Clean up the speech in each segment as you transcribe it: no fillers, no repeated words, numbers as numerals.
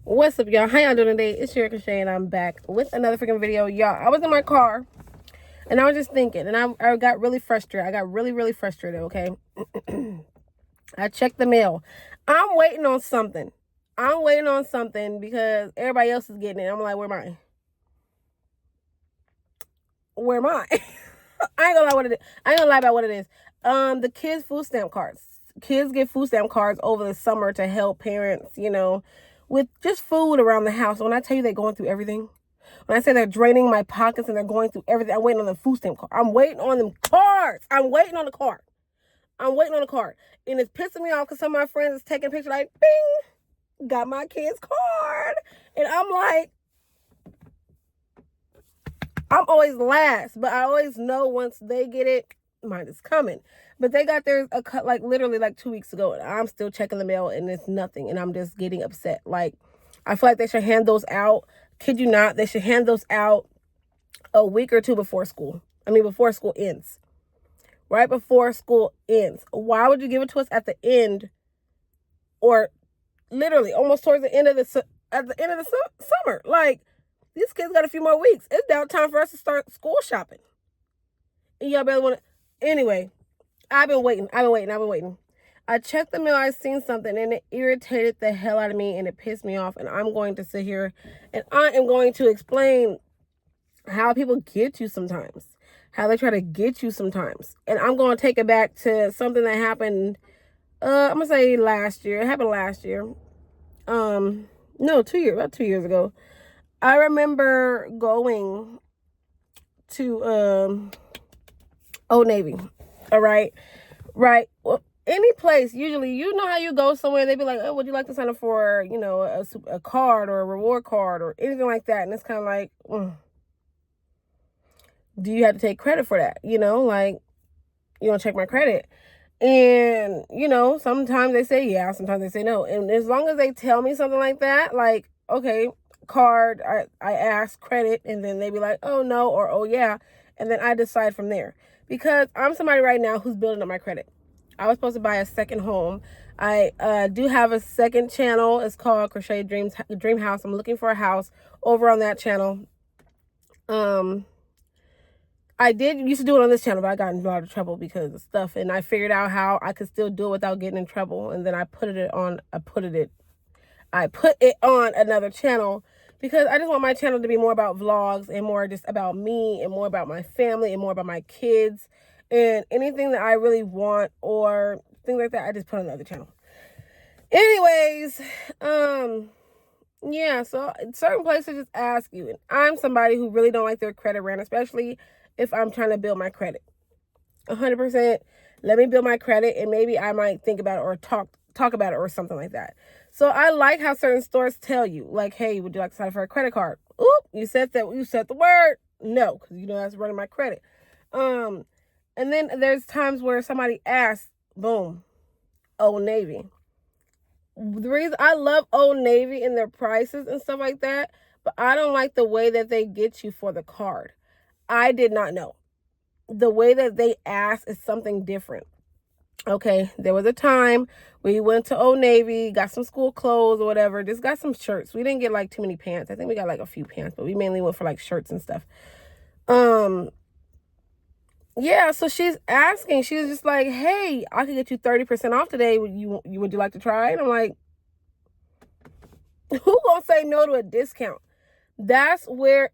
What's up, y'all? How y'all doing today? It's Sherry Crochet, and I'm back with another freaking video. Y'all, I was in my car, and I was just thinking, and I got really frustrated. I got really frustrated, okay? I checked the mail. I'm waiting on something. Because everybody else is getting it. I'm like, where am I? Where am I? I ain't gonna lie what it is. I ain't gonna lie about what it is. The kids' food stamp cards. Kids get food stamp cards over the summer to help parents, with just food around the house. When I tell you they're going through everything, when I say they're draining my pockets and they're going through everything, I'm waiting on the food stamp card. I'm waiting on them cards. I'm waiting on the card. And it's pissing me off because some of my friends is taking pictures like, bing, got my kid's card. And I'm like, I'm always last, but I always know once they get it, mine is coming. But they got theirs literally 2 weeks ago, and I'm still checking the mail, and it's nothing, and I'm just getting upset. Like, I feel like they should hand those out. Kid you not, they should hand those out a week or two before school. Before school ends. Right before school ends. Why would you give it to us at the end, or literally almost towards the end of the summer? Like, these kids got a few more weeks. It's now time for us to start school shopping. And y'all better want to. Anyway, I've been waiting. I checked the mail. I seen something and it irritated the hell out of me and it pissed me off. And I'm going to sit here and I am going to explain how people get you sometimes. How they try to get you sometimes. And I'm going to take it back to something that happened, I'm going to say last year. It happened last year. No, 2 years. About 2 years ago. I remember going to Old Navy. All right. Right. Well, any place, usually, you know how you go somewhere, they be like, oh, would you like to sign up for, a card or a reward card or anything like that? And it's kind of like, do you have to take credit for that? You don't check my credit. And, sometimes they say yeah, sometimes they say no. And as long as they tell me something like that, like, okay, card, I ask credit, and then they be like, oh no, or oh yeah, and then I decide from there. Because I'm somebody right now who's building up my credit. I was supposed to buy a second home. I do have a second channel. It's called Crochet Dream House. I'm looking for a house over on that channel. I used to do it on this channel, but I got in a lot of trouble because of stuff, and I figured out how I could still do it without getting in trouble, and then I put it on another channel because I just want my channel to be more about vlogs and more just about me and more about my family and more about my kids and anything that I really want or things like that. I just put on another channel. Anyways, yeah, so certain places just ask you, and I'm somebody who really don't like their credit ran, especially if I'm trying to build my credit. 100%, let me build my credit, and maybe I might think about it or talk about it or something like that. So I like how certain stores tell you, like, hey, would you like to sign up for a credit card? Oop, you said the word no, because that's running my credit. And then there's times where somebody asks, boom, Old Navy. The reason I love Old Navy and their prices and stuff like that, but I don't like the way that they get you for the card. I did not know. The way that they ask is something different. Okay, there was a time we went to Old Navy, got some school clothes or whatever, just got some shirts. We didn't get too many pants. I think we got a few pants, but we mainly went for shirts and stuff. Yeah, so she's asking, she was just like, hey, I could get you 30% off today. Would you like to try? And I'm like, who gonna say no to a discount? That's where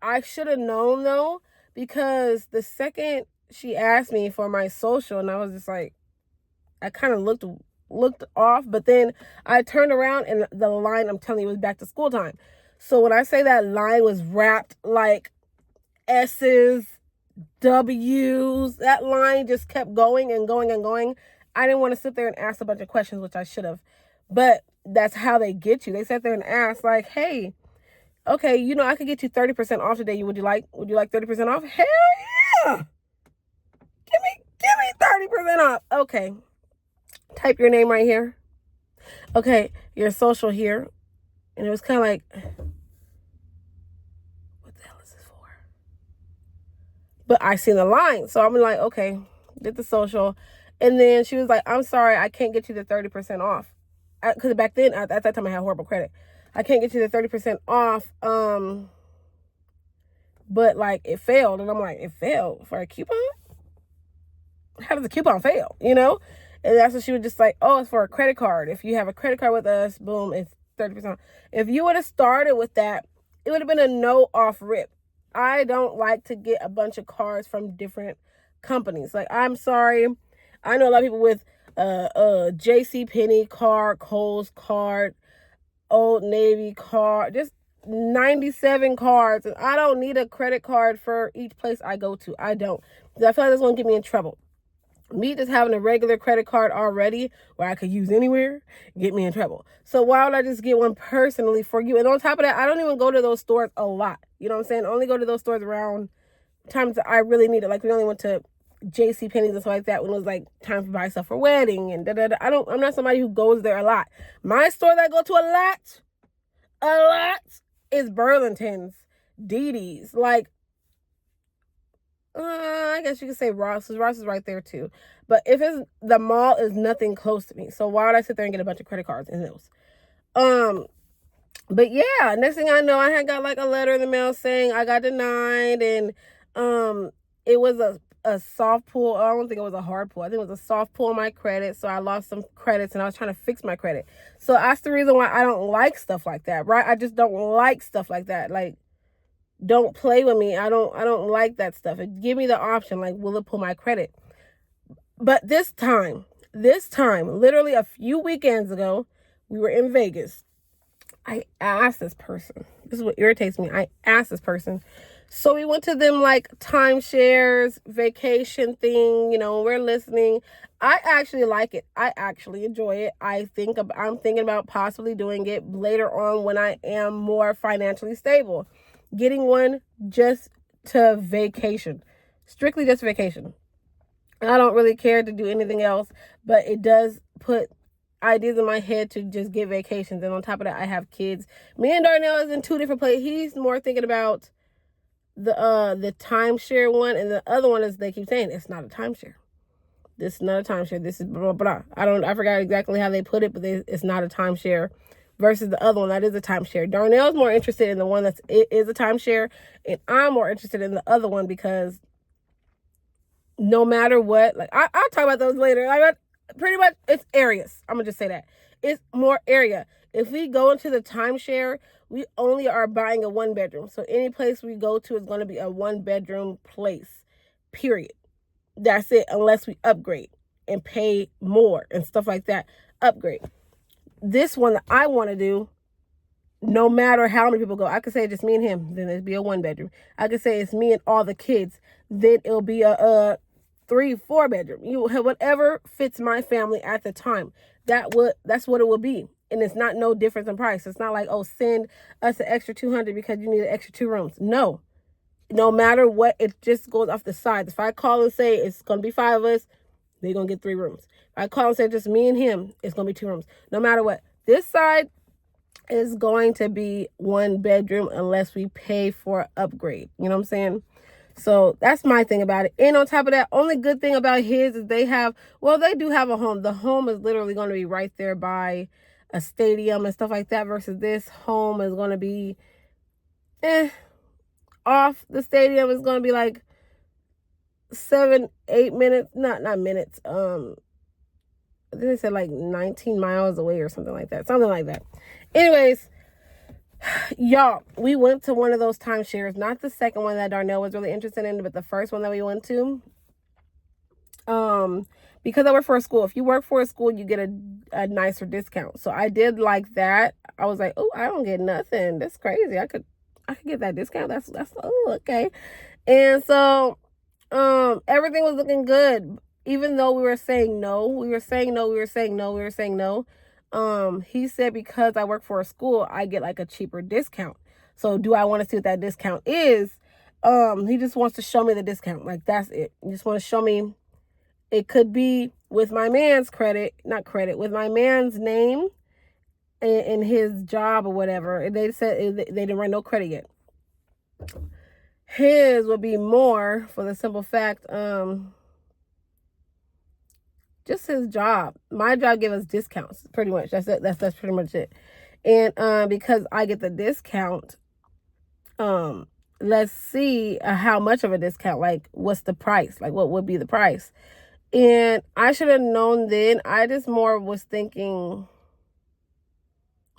I should have known though, because the second she asked me for my social, and I was just like, I kind of looked off, but then I turned around and the line, I'm telling you, was back to school time. So when I say that line was wrapped like S's, W's, that line just kept going and going and going. I didn't want to sit there and ask a bunch of questions, which I should have, but that's how they get you. They sat there and asked like, hey, okay, I could get you 30% off today. Would you like 30% off? Hell yeah! Give me 30% off. Okay. Type your name right here. Okay, your social here. And it was kind of like, what the hell is this for? But I seen the line. So I'm like, okay, did the social. And then she was like, I'm sorry, I can't get you the 30% off. Because back then, at that time, I had horrible credit. I can't get you the 30% off. But like it failed. And I'm like, it failed for a coupon? How does a coupon fail? You know? And that's what she was just like, oh, it's for a credit card. If you have a credit card with us, boom, it's 30%. If you would have started with that, it would have been a no off rip. I don't like to get a bunch of cards from different companies. Like, I'm sorry. I know a lot of people with JC Penney card, Kohl's card, Old Navy card, just 97 cards. And I don't need a credit card for each place I go to. I don't. Because I feel like that's going to get me in trouble. Me just having a regular credit card already where I could use anywhere get me in trouble. So why would I just get one personally for you? And on top of that, I don't even go to those stores a lot. You know what I'm saying? I only go to those stores around times that I really need it. Like we only went to JC Penney's and stuff like that when it was like time to buy stuff for wedding and da da da. I'm not somebody who goes there a lot. My store that I go to a lot is Burlington's, DD's. Like, I guess you could say Ross, because Ross is right there too. But if it's the mall is nothing close to me, so why would I sit there and get a bunch of credit cards in those? But yeah, next thing I know, I had got like a letter in the mail saying I got denied, and it was a soft pull. I don't think it was a hard pull. I think it was a soft pull on my credit, so I lost some credits, and I was trying to fix my credit. So that's the reason why I don't like stuff like that, right? I just don't like stuff like that, like. Don't play with me. I don't like that stuff. Give me the option, like, will it pull my credit? But this time, literally a few weekends ago, we were in Vegas. I asked this person. This is what irritates me. I asked this person. So we went to them like timeshares, vacation thing, you know, we're listening. I actually like it. I actually enjoy it. I'm thinking about possibly doing it later on when I am more financially stable. Getting one just to vacation, strictly just vacation. I don't really care to do anything else, but it does put ideas in my head to just get vacations. And on top of that, I have kids. Me and Darnell is in two different places. He's more thinking about the timeshare one, and the other one is they keep saying it's not a timeshare. This is not a timeshare. This is blah, blah, blah. I forgot exactly how they put it, but it's not a timeshare. Versus the other one that is a timeshare. Darnell's more interested in the one that's it is a timeshare, and I'm more interested in the other one because no matter what, like I'll talk about those later. Like pretty much, it's areas. I'm gonna just say that it's more area. If we go into the timeshare, we only are buying a 1-bedroom. So any place we go to is going to be a 1-bedroom place. Period. That's it. Unless we upgrade and pay more and stuff like that. Upgrade. This one that I want to do, no matter how many people go, I could say just me and him, then it'd be a 1-bedroom. I could say it's me and all the kids, then it'll be a 3-4 bedroom. You whatever fits my family at the time. That's what it will be. And it's not no difference in price. It's not like, oh, send us an extra $200 because you need an extra 2 rooms. No matter what, it just goes off the sides. If I call and say it's going to be 5 of us, they're going to get 3 rooms. If I call and say just me and him, it's going to be 2 rooms. No matter what. This side is going to be 1 bedroom unless we pay for an upgrade. You know what I'm saying? So that's my thing about it. And on top of that, only good thing about his is they do have a home. The home is literally going to be right there by a stadium and stuff like that, versus this home is going to be off the stadium. Is going to be like 7-8 minutes, not minutes. I think they said like 19 miles away or something like that. Anyways, y'all, we went to one of those timeshares, not the second one that Darnell was really interested in, but the first one that we went to. Because I work for a school. If you work for a school, you get a nicer discount. So I did like that. I was like, oh, I don't get nothing. That's crazy. I could get that discount. That's okay. And so everything was looking good. Even though we were saying no. He said because I work for a school, I get like a cheaper discount. So do I want to see what that discount is? He just wants to show me the discount. Like, that's it. He just want to show me. It could be with my man's with my man's name and his job or whatever. They said they didn't run no credit yet. His would be more for the simple fact, just his job. My job gave us discounts, pretty much. That's it. That's pretty much it. And because I get the discount, let's see how much of a discount, like what's the price, like what would be the price. And I should have known then. I just more was thinking,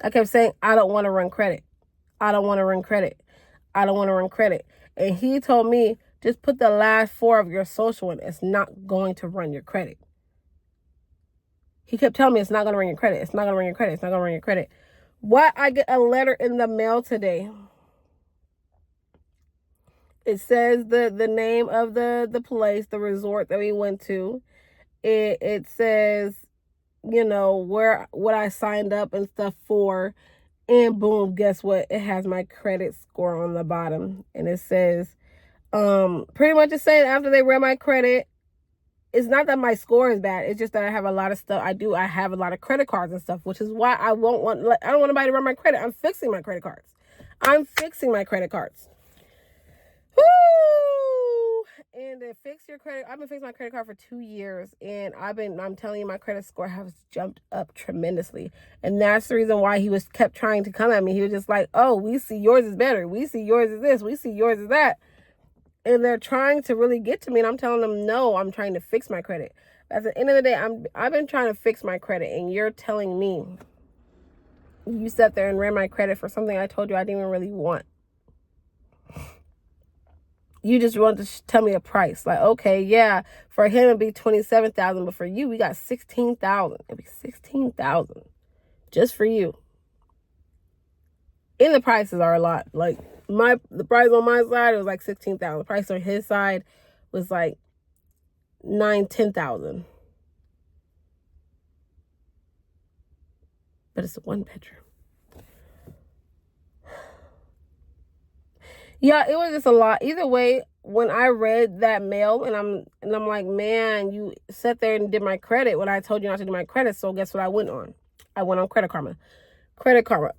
I kept saying, I don't want to run credit. I don't want to run credit. I don't want to run credit. And he told me, just put the last 4 of your social in. It's not going to run your credit. He kept telling me it's not going to run your credit. It's not going to run your credit. It's not going to run your credit. What? I get a letter in the mail today. It says the name of the place, the resort that we went to. It says, you know, what I signed up and stuff for. And boom, guess what? It has my credit score on the bottom. And it says, pretty much it's saying after they ran my credit, it's not that my score is bad. It's just that I have a lot of stuff. I have a lot of credit cards and stuff, which is why I don't want anybody to run my credit. I'm fixing my credit cards. Woo! And to fix your credit, I've been fixing my credit card for 2 years, and I'm telling you, my credit score has jumped up tremendously. And that's the reason why he kept trying to come at me. He was just like, oh, we see yours is better. We see yours is this. We see yours is that. And they're trying to really get to me, and I'm telling them, no, I'm trying to fix my credit. At the end of the day, I've been trying to fix my credit, and you're telling me you sat there and ran my credit for something I told you I didn't even really want. You just want to tell me a price. Like, okay, yeah, for him it'd be $27,000, but for you we got $16,000. It'd be $16,000 just for you. And the prices are a lot. Like the price on my side was like $16,000. The price on his side was like $10,000. But it's a 1-bedroom. Yeah, it was just a lot. Either way, when I read that mail and I'm like, man, you sat there and did my credit when I told you not to do my credit. So guess what I went on? I went on Credit Karma. Credit Karma.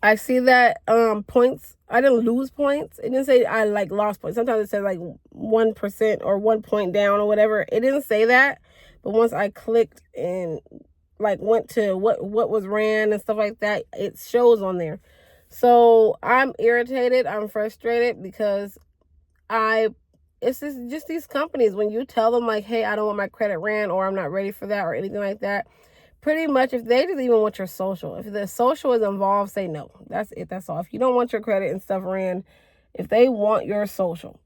I see that points. I didn't lose points. It didn't say I like lost points. Sometimes it says like 1% or 1 point down or whatever. It didn't say that. But once I clicked and like went to what was ran and stuff like that, it shows on there. So I'm irritated. I'm frustrated because it's just these companies, when you tell them like, hey, I don't want my credit ran, or I'm not ready for that, or anything like that, pretty much if they just even want your social, if the social is involved, say no. That's it. That's all. If you don't want your credit and stuff ran, if they want your social,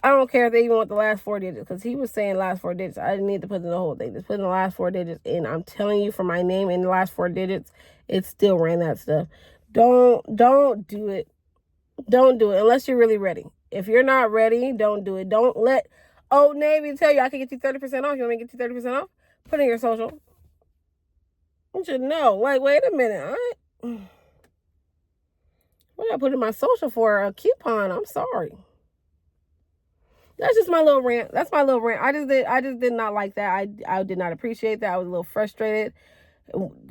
I don't care if they even want the last 4 digits, because he was saying last 4 digits. I didn't need to put in the whole thing. Just put in the last 4 digits. And I'm telling you, for my name in the last 4 digits, it still ran that stuff. Don't do it. Don't do it unless you're really ready. If you're not ready, don't do it. Don't let Old Navy tell you I can get you 30% off. You want me to get you 30% off? Put in your social. You should know. Like, wait a minute. What did I put in my social for? A coupon. I'm sorry. That's just my little rant. That's my little rant. I just did not like that. I did not appreciate that. I was a little frustrated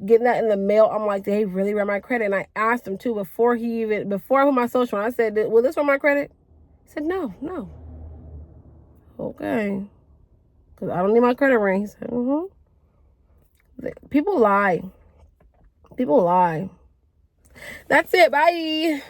getting that in the mail. I'm like, they really ran my credit. And I asked him too before I put my social on. I said, will this run my credit? He said, no. Okay. Because I don't need my credit ring. He said, People lie. That's it. Bye.